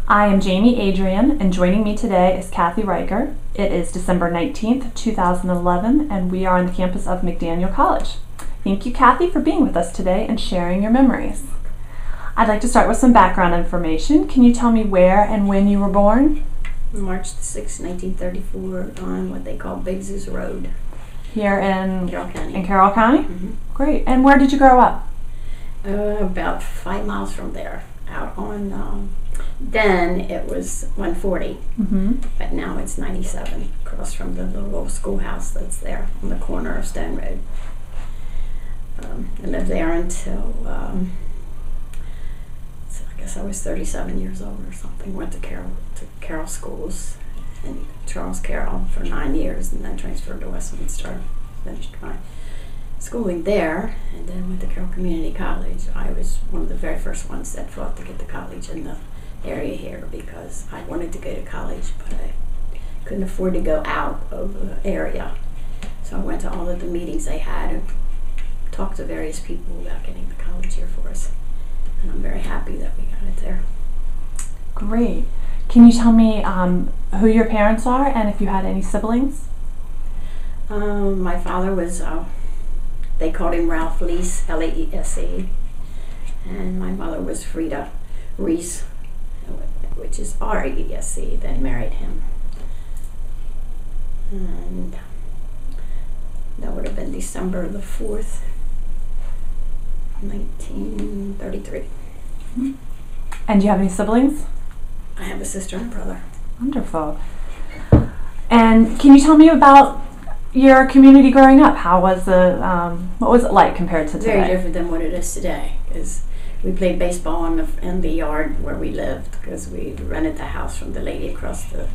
I am Jamie Adrian, and joining me today is Kathy Reiker. It is December 19th, 2011, and we are on the campus of McDaniel College. Thank you, Kathy, for being with us today and sharing your memories. I'd like to start with some background information. Can you tell me where and when you were born? March 6, 1934, on what they call Big Zeus Road. Here in Carroll County. In Carroll County? Mm-hmm. Great. And where did you grow up? About 5 miles from there, out on, then it was 140, but now it's 97, across from the little old schoolhouse that's there on the corner of Stone Road. I lived there until, I guess I was 37 years old or something. Went to Carroll schools in Charles Carroll for 9 years, and then transferred to Westminster. Finished my schooling there, and then went to Carroll Community College. I was one of the very first ones that fought to get to college in the area here, because I wanted to go to college, but I couldn't afford to go out of the area. So I went to all of the meetings they had and talked to various people about getting the college here for us. And I'm very happy that we got it there. Great. Can you tell me who your parents are and if you had any siblings? My father was, they called him Ralph Leese, L-A-E-S-E. And my mother was Frida Reese, which is R-E-E-S-E, then married him. And that would have been December the 4th, 1933. And do you have any siblings? I have a sister and a brother. Wonderful. And can you tell me about your community growing up? How was what was it like compared to today? Very different than what it is today, because we played baseball in the yard where we lived, because we rented the house from the lady across the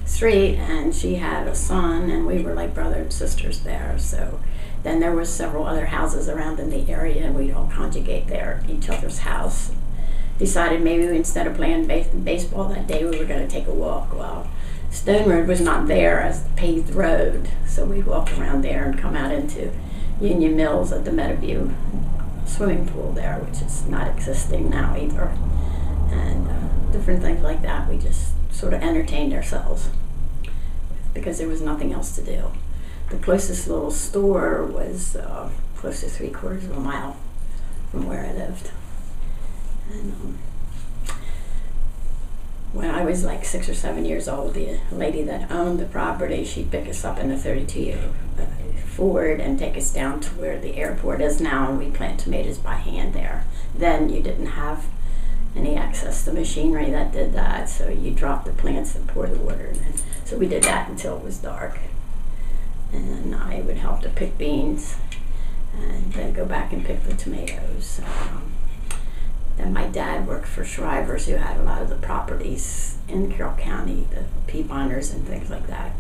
street, and she had a son, and we were like brother and sisters there. So then there was several other houses around in the area, and we'd all congregate there at each other's house. Decided maybe instead of playing baseball that day, we were going to take a walk. Well, Stone Road was not there as the paved road, so we'd walk around there and come out into Union Mills at the Meadowview swimming pool there, which is not existing now either, and different things like that. We just sort of entertained ourselves because there was nothing else to do. The closest little store was close to 3/4 of a mile from where I lived. And when I was like 6 or 7 years old, the lady that owned the property, she'd pick us up in a 32 Ford and take us down to where the airport is now, and we plant tomatoes by hand there. Then you didn't have any access to machinery that did that, so you drop the plants and pour the water in. So we did that until it was dark. And I would help to pick beans and then go back and pick the tomatoes. Then my dad worked for Shrivers, who had a lot of the properties in Carroll County, the pea binders and things like that.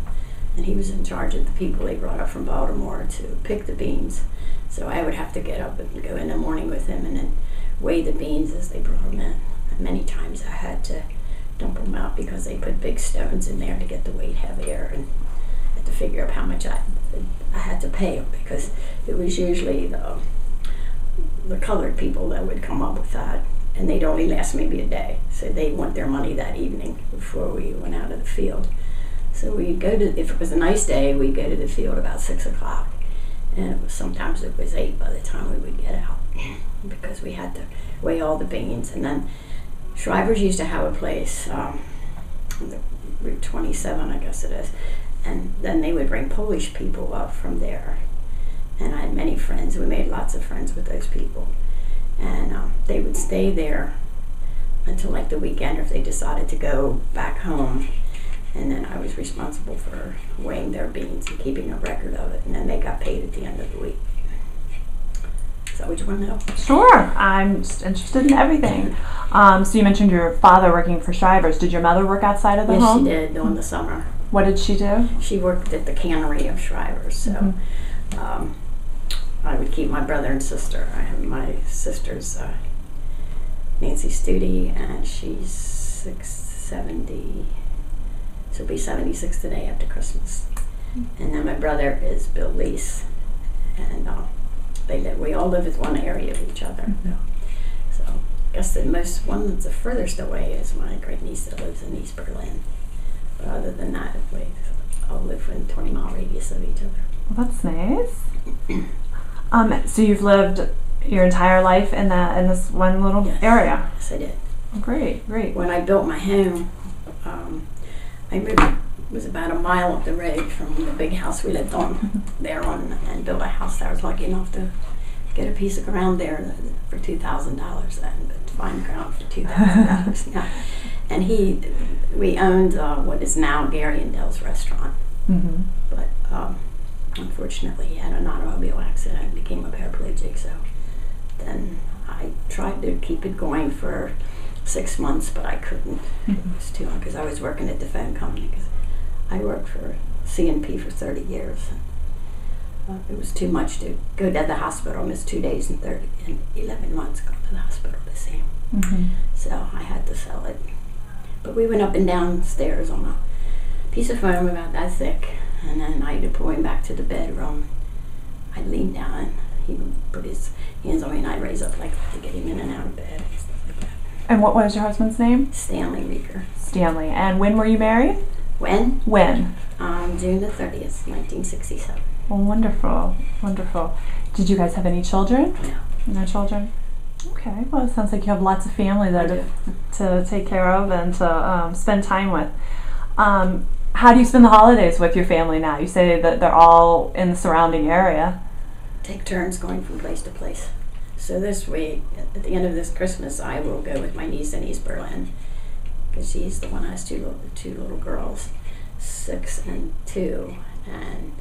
And he was in charge of the people they brought up from Baltimore to pick the beans. So I would have to get up and go in the morning with him and then weigh the beans as they brought them in. And many times I had to dump them out because they put big stones in there to get the weight heavier, and I had to figure out how much I had to pay them, because it was usually the colored people that would come up with that, and they'd only last maybe a day, so they'd want their money that evening before we went out of the field. So we'd go to, if it was a nice day, we'd go to the field about 6 o'clock, and sometimes it was 8 by the time we would get out, because we had to weigh all the beans. And then Shrivers used to have a place, Route 27 I guess it is, and then they would bring Polish people up from there. And I had many friends. We made lots of friends with those people. And they would stay there until like the weekend, or if they decided to go back home. And then I was responsible for weighing their beans and keeping a record of it. And then they got paid at the end of the week. Is that what you want to know? Sure. I'm just interested in everything. So you mentioned your father working for Shrivers. Did your mother work outside of the home? Yes, she did, during the summer. What did she do? She worked at the cannery of Shrivers. So I would keep my brother and sister. I have my sister's Nancy Studi, and she's 70. She'll be 76 today after Christmas. And then my brother is Bill Leese, and we all live in one area of each other. So guess the one that's the furthest away is my great niece that lives in East Berlin. But other than that, we all live within 20-mile radius of each other. Well, that's nice. So you've lived your entire life in this one little area? Yes, I did. Great. When I built my home, I moved. It was about a mile up the road from the big house we lived on and built a house there. I was lucky enough to get a piece of ground there for $2,000 then, but fine ground for $2,000. Yeah. And we owned what is now Gary and Dell's restaurant. Mm-hmm. But unfortunately, he had an automobile accident and became a paraplegic. So then I tried to keep it going for 6 months, but I couldn't. Mm-hmm. It was too long because I was working at the phone company. Because I worked for C&P for 30 years. It was too much to go to the hospital, miss 2 days and 11 months, go to the hospital to see him. Mm-hmm. So I had to sell it. But we went up and down stairs on a piece of foam about that thick, and then I'd deploy him back to the bedroom. I'd lean down, he would put his hands on me, and I'd raise up like that to get him in and out of bed and stuff like that. And what was your husband's name? Stanley Reiker. Stanley. And when were you married? When? June the 30th, 1967. Oh, wonderful. Did you guys have any children? No. No children? Okay. Well, it sounds like you have lots of family there to take care of and to spend time with. How do you spend the holidays with your family now? You say that they're all in the surrounding area. Take turns going from place to place. So this week, at the end of this Christmas, I will go with my niece in East Berlin, because she's the one who has two little girls, 6 and 2, and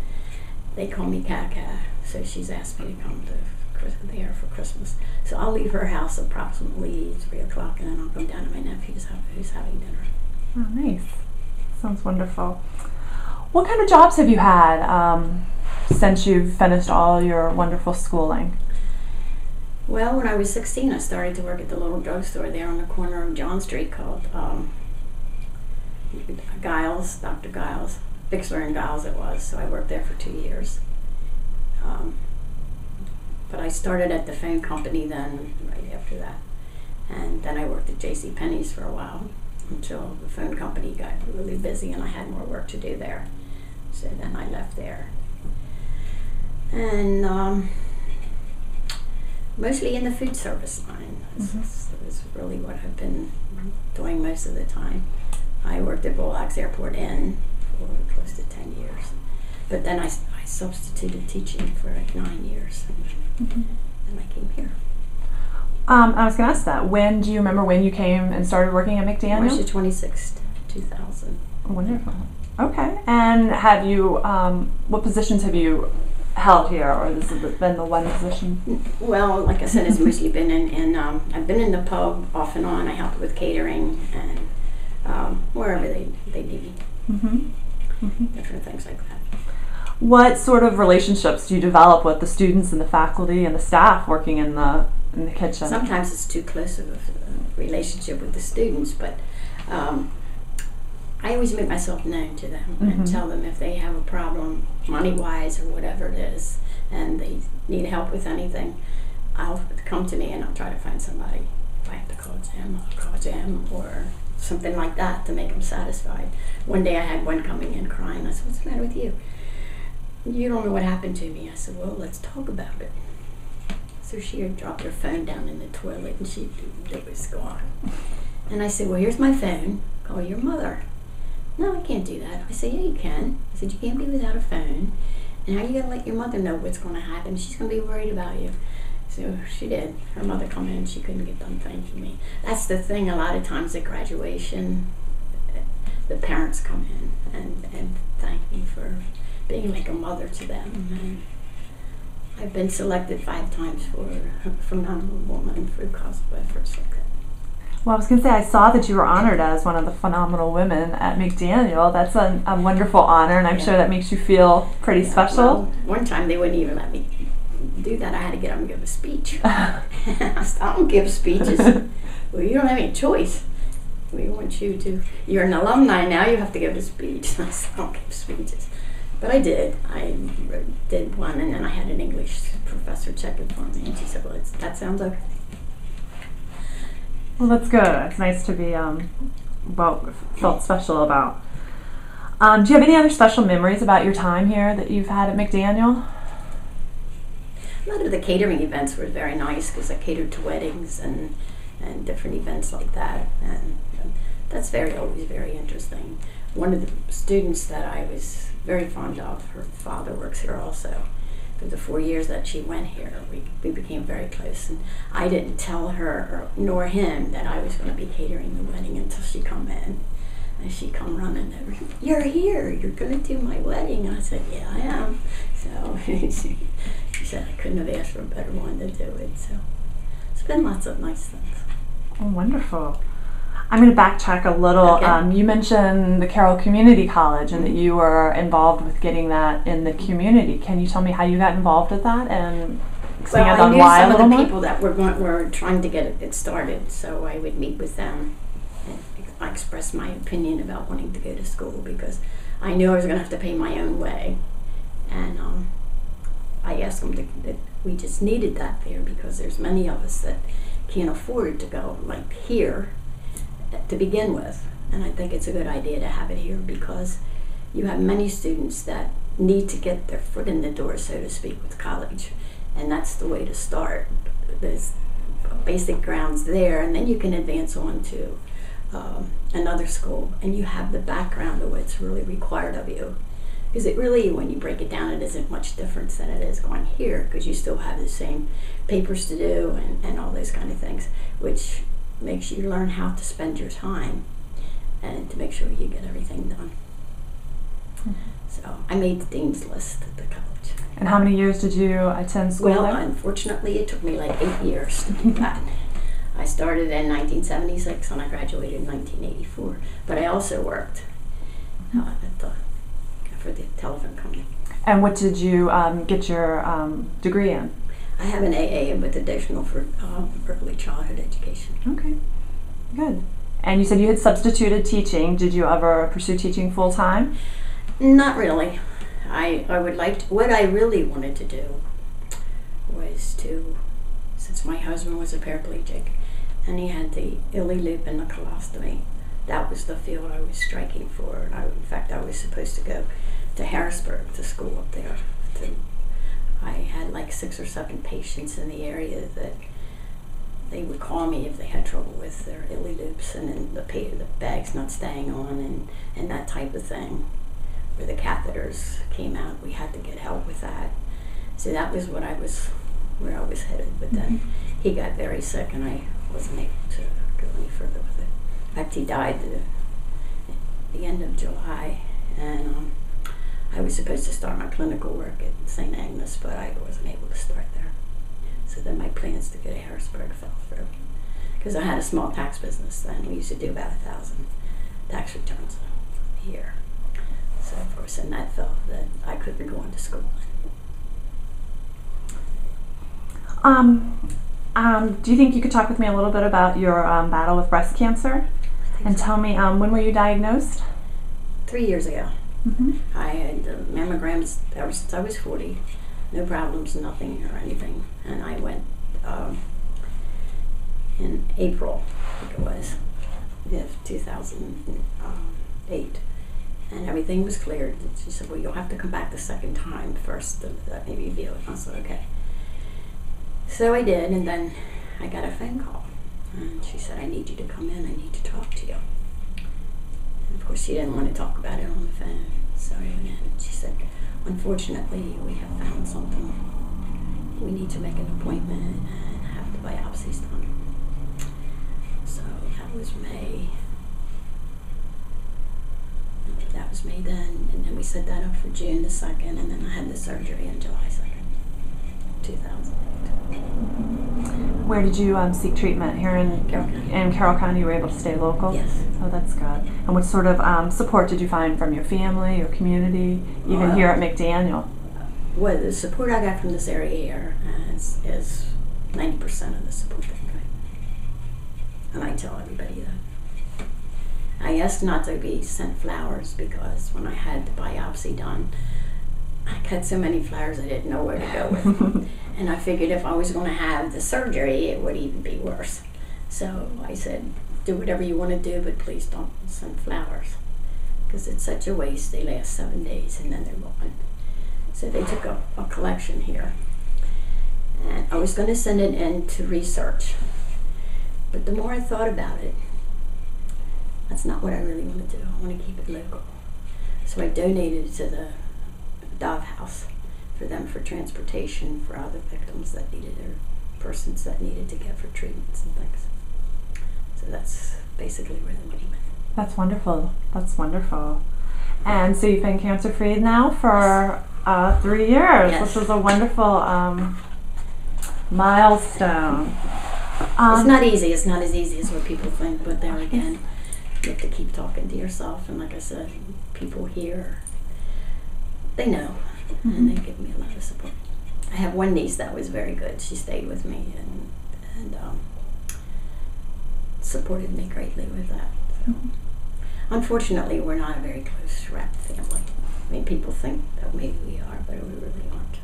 they call me Kaka, so she's asked me to come to there for Christmas. So I'll leave her house approximately 3 o'clock, and then I'll come down to my nephew's who's having dinner. Oh, nice. Sounds wonderful. What kind of jobs have you had since you've finished all your wonderful schooling? Well, when I was 16, I started to work at the little drugstore there on the corner of John Street called Giles, Dr. Giles, Bixler and Giles it was. So I worked there for 2 years. But I started at the phone company then, right after that. And then I worked at JCPenney's for a while until the phone company got really busy and I had more work to do there. So then I left there. And mostly in the food service line. This is really what I've been doing most of the time. I worked at Bullocks Airport Inn for close to 10 years. But then I substituted teaching for like 9 years. And I came here. I was going to ask that. Do you remember when you came and started working at McDaniel? March the 26th, 2000. Wonderful. Okay. And have you, what positions have you held here, or has it been the one position? Well, like I said, it's mostly been in I've been in the pub off and on. I helped with catering and wherever they need me. Different things like that. What sort of relationships do you develop with the students and the faculty and the staff working in the kitchen? Sometimes it's too close of a relationship with the students, but I always make myself known to them and tell them if they have a problem, money-wise or whatever it is, and they need help with anything, I'll come to me and I'll try to find somebody. If I have to call Jim, I'll call Jim or something like that to make them satisfied. One day I had one coming in crying. I said, "What's the matter with you?" "You don't know what happened to me." I said, "Well, let's talk about it." So she had dropped her phone down in the toilet and it was gone. And I said, "Well, here's my phone. Call your mother." "No, I can't do that." I said, "Yeah, you can." I said, "You can't be without a phone. And how are you going to let your mother know what's going to happen? She's going to be worried about you." So she did. Her mother come in and she couldn't get done thanking me. That's the thing, a lot of times at graduation, the parents come in and thank me for being like a mother to them. And I've been selected 5 times for Phenomenal Woman for cause of efforts like that. Well, I was going to say, I saw that you were honored as one of the phenomenal women at McDaniel. That's a wonderful honor, and I'm sure that makes you feel pretty special. Well, one time they wouldn't even let me do that. I had to get up and give a speech. I said, "I don't give speeches." "Well, you don't have any choice. We want you to. You're an alumni now. You have to give a speech." I said, "I don't give speeches." But I did. I did one, and then I had an English professor check it for me, and she said, "Well, that sounds okay." Well, that's good. It's nice to be felt special about. Do you have any other special memories about your time here that you've had at McDaniel? A lot of the catering events were very nice because I catered to weddings and different events like that, and that's always very interesting. One of the students that I was very fond of, her father works here also. For the 4 years that she went here, we became very close, and I didn't tell her nor him that I was going to be catering the wedding until she come in. And she come running over, "You're here, you're going to do my wedding." And I said, "Yeah, I am." So she said I couldn't have asked for a better one to do it. So it's been lots of nice things. Oh, wonderful. I'm going to backtrack a little. Okay. You mentioned the Carroll Community College and that you were involved with getting that in the community. Can you tell me how you got involved with that and expand on why a little more? I knew some of the people that were trying to get it started, so I would meet with them. I expressed my opinion about wanting to go to school because I knew I was going to have to pay my own way. And I asked them that we just needed that there because there's many of us that can't afford to go like here to begin with. And I think it's a good idea to have it here because you have many students that need to get their foot in the door, so to speak, with college. And that's the way to start. There's basic grounds there, and then you can advance on to another school, and you have the background of what's really required of you. Because it really, when you break it down, it isn't much difference than it is going here, because you still have the same papers to do and all those kind of things, which makes you learn how to spend your time and to make sure you get everything done. Mm-hmm. So I made the dean's list at the college. And how many years did you attend school there? Well, unfortunately, it took me like 8 years to do that. I started in 1976 and I graduated in 1984. But I also worked for the telephone company. And what did you get your degree in? I have an AA with additional for early childhood education. Okay, good. And you said you had substituted teaching. Did you ever pursue teaching full time? Not really. I would like to, what I really wanted to do was to, since my husband was a paraplegic and he had the illy loop and the colostomy, that was the field I was striking for. In fact, I was supposed to go to Harrisburg to school up there. I had like 6 or 7 patients in the area that they would call me if they had trouble with their illy loops and then the bags not staying on and that type of thing. Where the catheters came out, we had to get help with that. So that was where I was headed. But then he got very sick and I wasn't able to go any further with it. In fact, he died at the end of July, and I was supposed to start my clinical work at St. Agnes, but I wasn't able to start there. So then my plans to go to Harrisburg fell through. Because I had a small tax business then. We used to do about 1,000 tax returns a year. So of course, and that felt that I couldn't go into school. Do you think you could talk with me a little bit about your battle with breast cancer? And tell me, when were you diagnosed? 3 years ago. Mm-hmm. I had mammograms ever since I was 40. No problems, nothing or anything. And I went in April, I think it was, of 2008. And everything was cleared. She said, "Well, you'll have to come back the second time first to let me review it." And I said, "Okay." So I did, and then I got a phone call. And she said, "I need you to come in. I need to talk to you." And of course, she didn't want to talk about it on the phone. So I went in, and she said, "Unfortunately, we have found something. We need to make an appointment and have the biopsies done." So that was May. That was May then, and then we set that up for June the 2nd, and then I had the surgery on July 2nd, 2008. Where did you seek treatment? Here in Carroll County. In Carroll County, you were able to stay local? Yes. Oh, that's good. And what sort of support did you find from your family, your community, even here at McDaniel? Well, the support I got from this area here is 90% of the support that I got. And I tell everybody that. I asked not to be sent flowers because when I had the biopsy done, I got so many flowers I didn't know where to go with them. And I figured if I was going to have the surgery, it would even be worse. So I said, do whatever you want to do, but please don't send flowers, because it's such a waste. They last 7 days and then they're gone. So they took a collection here. And I was going to send it in to research. But the more I thought about it, that's not what I really want to do. I want to keep it local. So I donated it to the Dove House for them for transportation for other victims that needed, or persons that needed to get for treatments and things. So that's basically where the money went. That's wonderful. That's wonderful. And so you've been cancer-free now for 3 years. Yes. This is a wonderful milestone. It's not easy. It's not as easy as what people think, but there again, you have to keep talking to yourself. And like I said, people here, they know, and they give me a lot of support. I have one niece that was very good. She stayed with me and supported me greatly with that. So, unfortunately, we're not a very close wrapped family. I mean, people think that maybe we are, but we really aren't.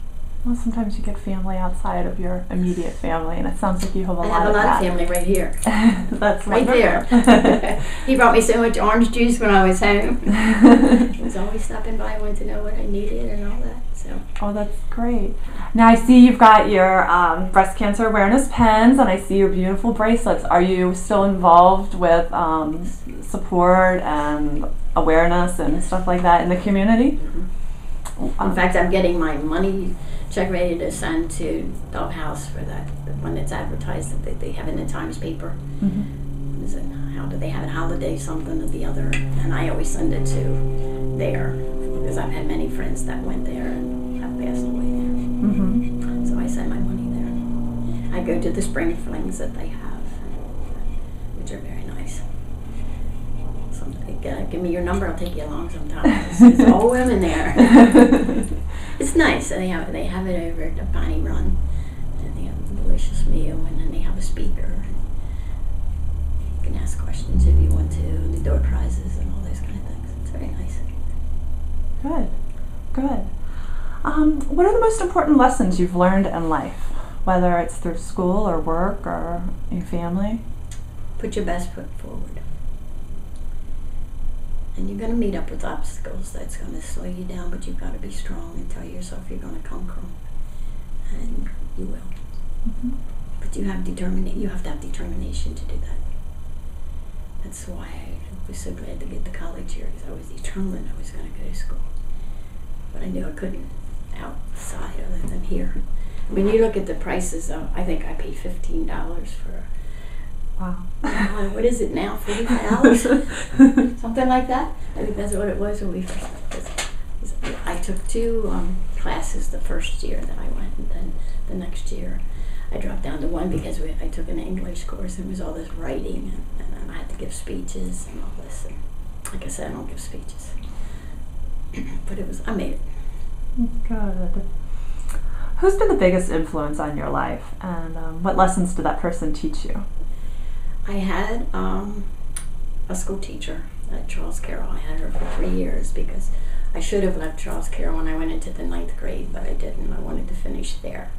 Well, sometimes you get family outside of your immediate family, and it sounds like you have a lot of that. I have a lot of family right here. That's right wonderful. there. He brought me so much orange juice when I was home. He was always stopping by, wanting to know what I needed and all that. So. Oh, that's great. Now I see you've got your breast cancer awareness pens, and I see your beautiful bracelets. Are you still involved with support and awareness and stuff like that in the community? Mm-hmm. In fact, I'm getting my money check ready to send to Dove House for that when it's advertised that they have in the Times paper. Mm-hmm. Is it, how do they have it? Holiday something or the other, and I always send it to there because I've had many friends that went there and have passed away there. Mm-hmm. So I send my money there. I go to the spring flings that they have, which are very nice. Give me your number, I'll take you along sometime. It's all women there. It's nice. And they have it over at the Bonnie Run, and they have a delicious meal, and then they have a speaker. You can ask questions if you want to, and the door prizes and all those kind of things. It's very nice. Good, good. What are the most important lessons you've learned in life, whether it's through school or work or your family? Put your best foot forward. And you're going to meet up with obstacles that's going to slow you down, but you've got to be strong and tell yourself you're going to conquer them. And you will. Mm-hmm. But you have to have determination to do that. That's why I was so glad to get to college here, because I was determined I was going to go to school. But I knew I couldn't outside other than here. When you look at the prices, I think I paid $15 for Wow. What is it now? $45? Something like that? I think that's what it was when we first started. I took 2 classes the first year that I went, and then the next year I dropped down to 1 because I took an English course, and it was all this writing, and then I had to give speeches and all this. And like I said, I don't give speeches. But I made it. Good. Who's been the biggest influence on your life, and what lessons did that person teach you? I had a school teacher at Charles Carroll. I had her for 3 years because I should have left Charles Carroll when I went into the 9th grade, but I didn't. I wanted to finish there.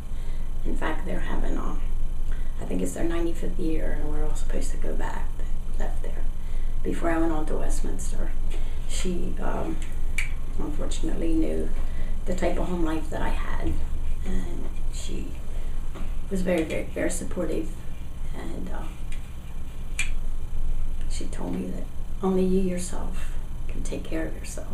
In fact, they're having, I think it's their 95th year, and we're all supposed to go back. They left there before I went on to Westminster. She unfortunately knew the type of home life that I had, and she was very, very, very supportive, and she told me that only you yourself can take care of yourself.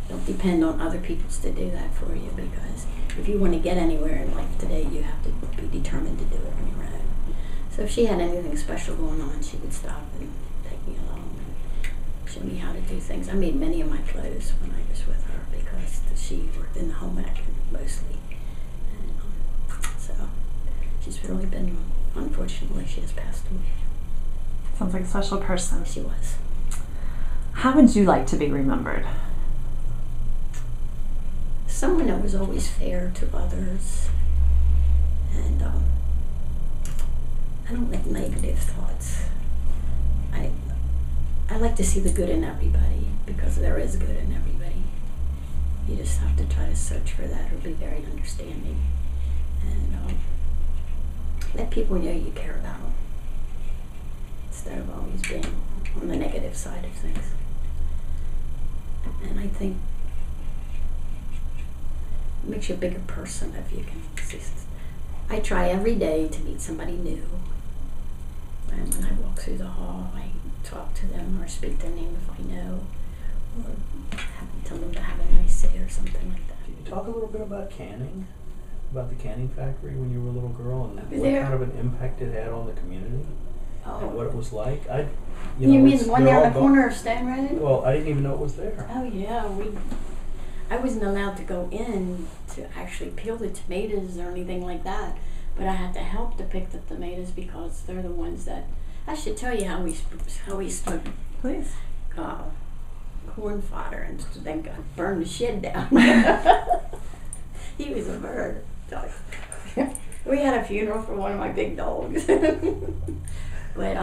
Don't depend on other people to do that for you, because if you want to get anywhere in life today, you have to be determined to do it on your own. So if she had anything special going on, she would stop and take me along and show me how to do things. I made many of my clothes when I was with her because she worked in the home ec mostly. And, so she's really been, unfortunately, she has passed away. Sounds like a special person. She was. How would you like to be remembered? Someone that was always fair to others, and I don't like negative thoughts. I like to see the good in everybody, because there is good in everybody. You just have to try to search for that, or be very understanding, and let people know you care about them. instead of always being on the negative side of things. And I think it makes you a bigger person if you can see. I try every day to meet somebody new. And when I walk through the hall, I talk to them or speak their name if I know, or tell them to have a nice day or something like that. Can you talk a little bit about canning? About the canning factory when you were a little girl, and what There. kind of an impact it had on the community, and what it was like? You mean the one there on the corner of Stone Road? Well, I didn't even know it was there. Oh yeah, I wasn't allowed to go in to actually peel the tomatoes or anything like that, but I had to help to pick the tomatoes because they're the ones that. I should tell you how we stood. Please. Corn fodder and then burned the shed down. He was a bird. We had a funeral for one of my big dogs. But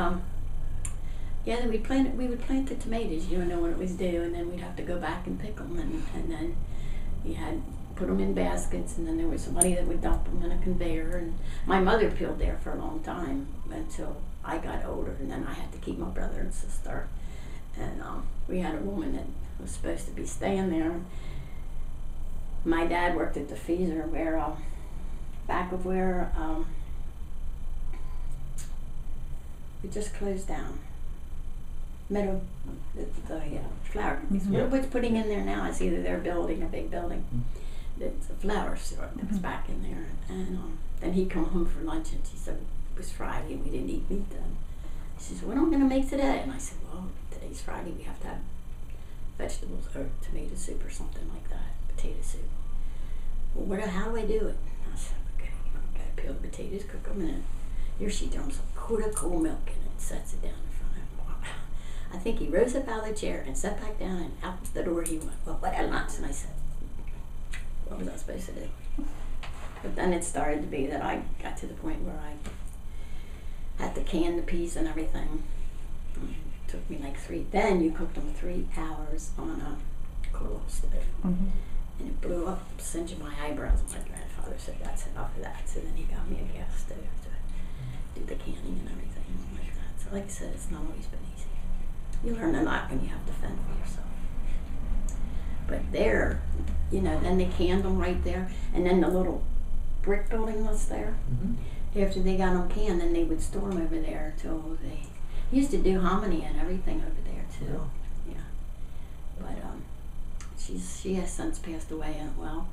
yeah, then we would plant the tomatoes, you know, when it was due, and then we'd have to go back and pick them, and then you had put them in baskets, and then there was somebody that would dump them in a conveyor. And my mother peeled there for a long time until I got older, and then I had to keep my brother and sister. And we had a woman that was supposed to be staying there. My dad worked at the freezer where, back of where it just closed down. Meadow, the flower companies. Mm-hmm. What's putting in there now is either they're building a big building. It's a flower store that's back in there. And then he come home for lunch, and she said it was Friday and we didn't eat meat then. She says, "What am I going to make today?" And I said, "Well, today's Friday. We have to have vegetables or tomato soup or something like that, potato soup." "Well, how do I do it?" I said, "Okay, you got to peel the potatoes, cook them, and here she dumps a quart of cold milk in it, sets it down in front of him." Wow. I think he rose up out of the chair and sat back down, and out the door he went. "Well, what at lunch?" And I said, "What was I supposed to do?" But then it started to be that I got to the point where I had to can the peas and everything. It took me like then you cooked them 3 hours on a coal stove. Mm-hmm. And it blew up, singeing my eyebrows. My grandfather said, "That's enough of that." So then he got me a gas stove to do the canning and everything like that. So like I said, it's not always been easy. You learn a lot when you have to fend for yourself. But there, you know, then they canned them right there. And then the little brick building was there. Mm-hmm. After they got them canned, then they would store them over there till they used to do hominy and everything over there too. Yeah. But she has since passed away, and well,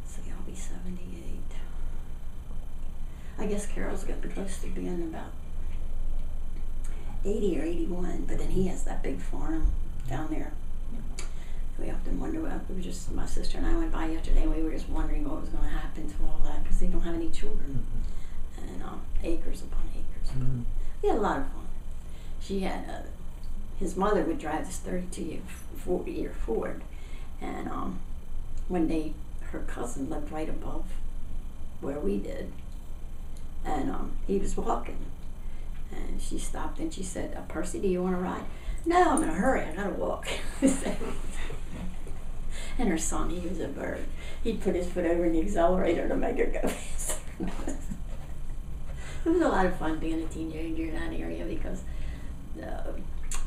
so I'll be 78. I guess Carroll's getting close to being about 80 or 81, but then he has that big farm down there. We often wonder my sister and I went by yesterday, and we were just wondering what was going to happen to all that, because they don't have any children. And acres upon acres. Mm-hmm. We had a lot of fun. She had, his mother would drive this 40-year Ford, and one day her cousin lived right above where we did, and he was walking, and she stopped and she said, "Percy, do you want to ride?" "No, I'm in a hurry, I gotta walk." And her son, he was a bird. He'd put his foot over the accelerator to make her go faster. It was a lot of fun being a teenager in that area because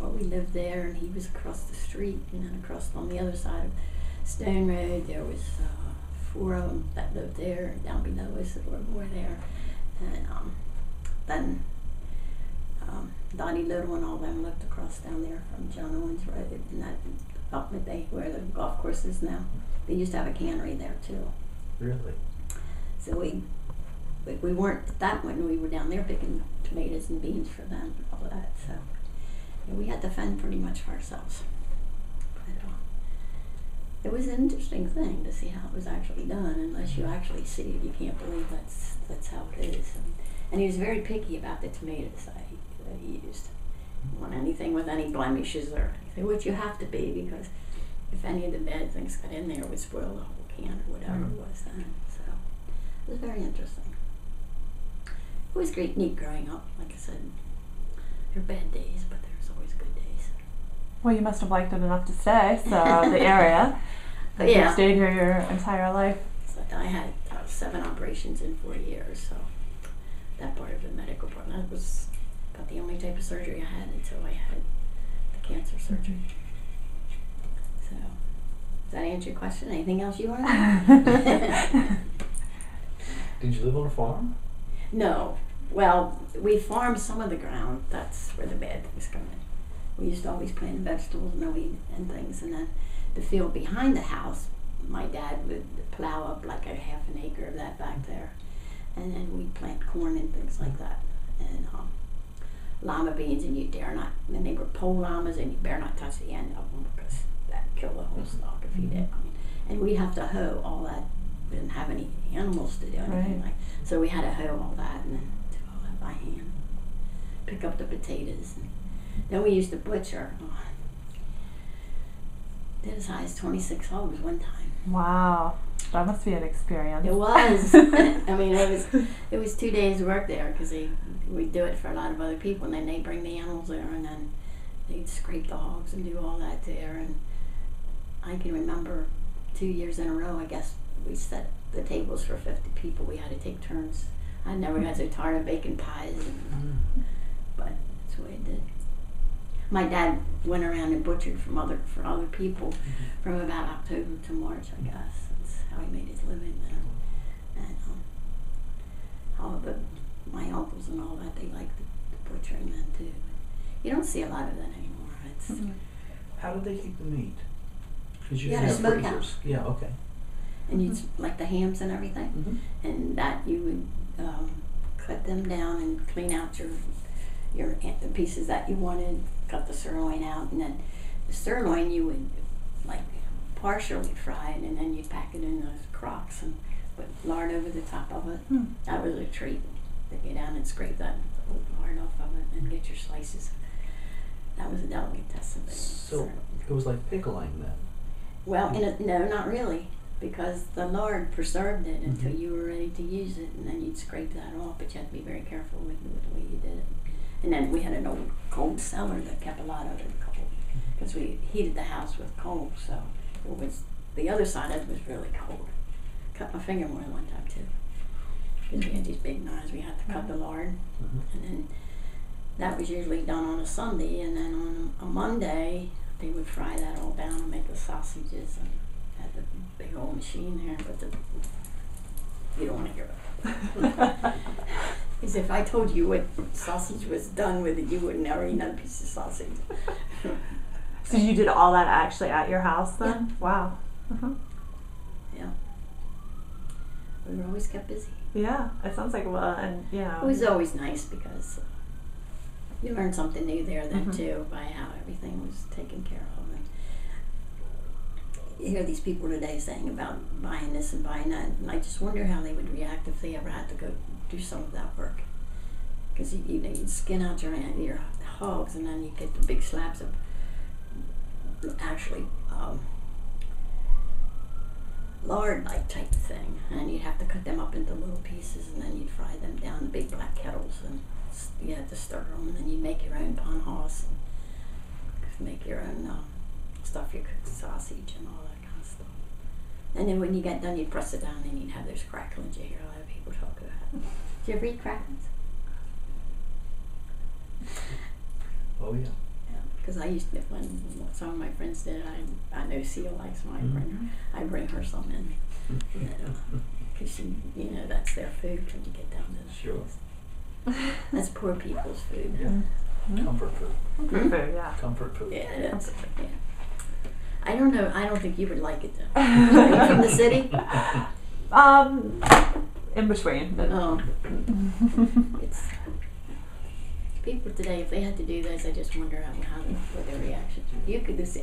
we lived there, and he was across the street, and then across on the other side of Stone Road there was 4 of them that lived there, and down below us there were more there. And then Donnie Little and all them lived across down there from John Owens Road, and that up where the golf course is now. They used to have a cannery there too. Really? So we weren't at that when we were down there picking tomatoes and beans for them and all of that. So we had to fend pretty much for ourselves. But it was an interesting thing to see how it was actually done. Unless you actually see it, you can't believe that's how it is. And he was very picky about the tomatoes that he used. Didn't want anything with any blemishes or anything, which you have to be, because if any of the bad things got in there, it would spoil the whole can or whatever it was then. So it was very interesting. It was neat growing up. Like I said, there were bad days, but there was always good days. Well, you must have liked it enough to stay, so the area. But yeah. You stayed here your entire life. So I had 7 operations in 4 years, so that part of the medical part, that was about the only type of surgery I had until I had the cancer surgery. So, does that answer your question? Anything else you want to know? Did you live on a farm? No. Well, we farmed some of the ground. That's where the bad things come in. We used to always plant vegetables and weed and things, and then the field behind the house, my dad would plow up like a half an acre of that back there, and then we'd plant corn and things like that, and lima beans, and you dare not, and they were pole llamas, and you dare not touch the end of them because that'd kill the whole stalk if you did. I mean, and we'd have to hoe all that. We didn't have any animals to do anything like, so we had to hoe all that and then do all that by hand. Pick up the potatoes. And then we used to butcher. Did as high as 26 hogs one time. Wow, that must be an experience. It was. I mean, it was 2 days work there because we'd do it for a lot of other people, and then they bring the animals there, and then they'd scrape the hogs and do all that there. And I can remember 2 years in a row, I guess, we set the tables for 50 people. We had to take turns. I never got so tired of baking pies, but that's the way it did. My dad went around and butchered for other people from about October to March, I guess. That's how he made his living there. And all my uncles and all that, they liked the butchering then too. You don't see a lot of that anymore. It's How did they keep the meat? Because You had a smokehouse. Yeah, okay. And you'd like the hams and everything, and that you would cut them down and clean out the pieces that you wanted, cut the sirloin out, and then the sirloin you would like partially fry it, and then you'd pack it in those crocks and put lard over the top of it. That was a treat to get down and scrape that old lard off of it and get your slices. That was a delicatessen. So it was like pickling then? Well, no, not really. Because the lard preserved it until you were ready to use it, and then you'd scrape that off, but you had to be very careful with the way you did it. And then we had an old cold cellar that kept a lot of it cold, because we heated the house with coal, so it was, the other side of it was really cold. Cut my finger more than one time too, because we had these big knives, we had to cut the lard, and then that was usually done on a Sunday, and then on a Monday they would fry that all down and make the sausages, and had the big old machine there, but you don't want to hear it. Because if I told you what sausage was done with it, you would never eat another piece of sausage. So you did all that actually at your house then? Yeah. Wow. Yeah. We were always kept busy. Yeah, it sounds like, well, and It was always nice because you learned something new there then too, by how everything was taken care of. And you hear these people today saying about buying this and buying that, and I just wonder how they would react if they ever had to go do some of that work. Because you'd skin out your hogs, and then you get the big slabs of actually lard-like type thing, and you'd have to cut them up into little pieces, and then you'd fry them down in big black kettles, and you had to stir them, and then you'd make your own panhas, and make your own stuff, your sausage and all that kind of stuff. And then when you got done, you'd press it down, and you'd have those cracklings you hear a lot of people talk about. Did you ever eat cracklings? Oh yeah. Yeah, because I used to, when some of my friends did, I know Seal likes mine. I bring her some in, because that's their food when you get down to the Sure. That's poor people's food. Yeah. Comfort food. comfort food, yeah. Comfort food. Yeah, that's yeah. I don't know. I don't think you would like it though. Are you from the city? In between. But Oh, it's people today. If they had to do this, I just wonder what their reaction.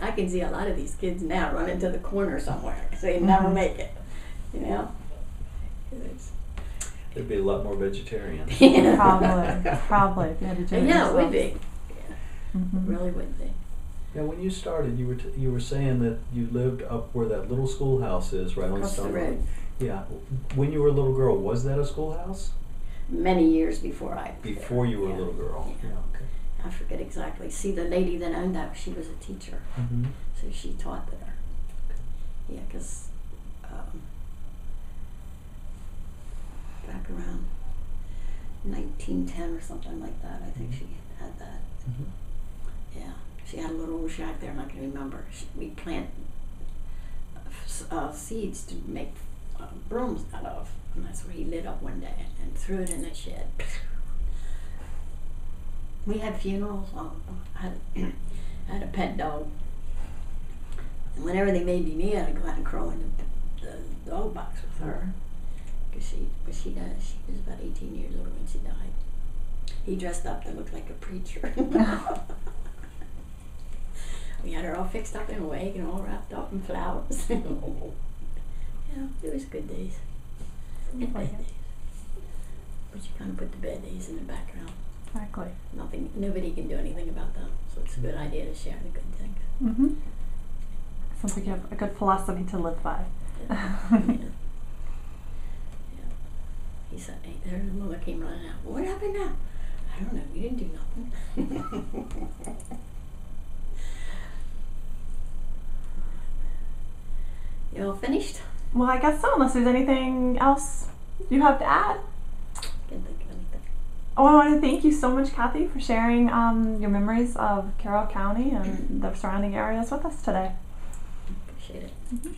I can see a lot of these kids now run into the corner somewhere, so they never make it. There'd be a lot more vegetarians. Probably if you had to do it Yeah, it would yourself. be. Yeah, it really would be. Yeah, when you started, you were saying that you lived up where that little schoolhouse is, right on Across the Stone road. Yeah. When you were a little girl, was that a schoolhouse? Many years before I. Before you were a little girl. Yeah. Okay. I forget exactly. See, the lady that owned that, she was a teacher, so she taught there. Yeah, because back around 1910 or something like that, I think she had that. Mhm. Yeah, she had a little old shack there, and I can remember. We plant seeds to make brooms out of, and that's where he lit up one day and threw it in the shed. We had funerals. I had a pet dog, and whenever they made me, I had to go out and crawl in the dog box with her. Because she was about 18 years old when she died. He dressed up to look like a preacher. We had her all fixed up in a wig and all wrapped up in flowers. Yeah, it was good days. And bad days. But you kind of put the bad days in the background. Exactly. Nobody can do anything about them. So it's a good idea to share the good things. Mm-hmm. Sounds like you have a good philosophy to live by. Yeah. Yeah. He said, hey, there the mother came running out. What happened now? I don't know. You didn't do nothing. You all finished? Well, I guess so, unless there's anything else you have to add. Can't think of anything. Oh, I want to thank you so much, Kathy, for sharing your memories of Carroll County and the surrounding areas with us today. Appreciate it. Mm-hmm.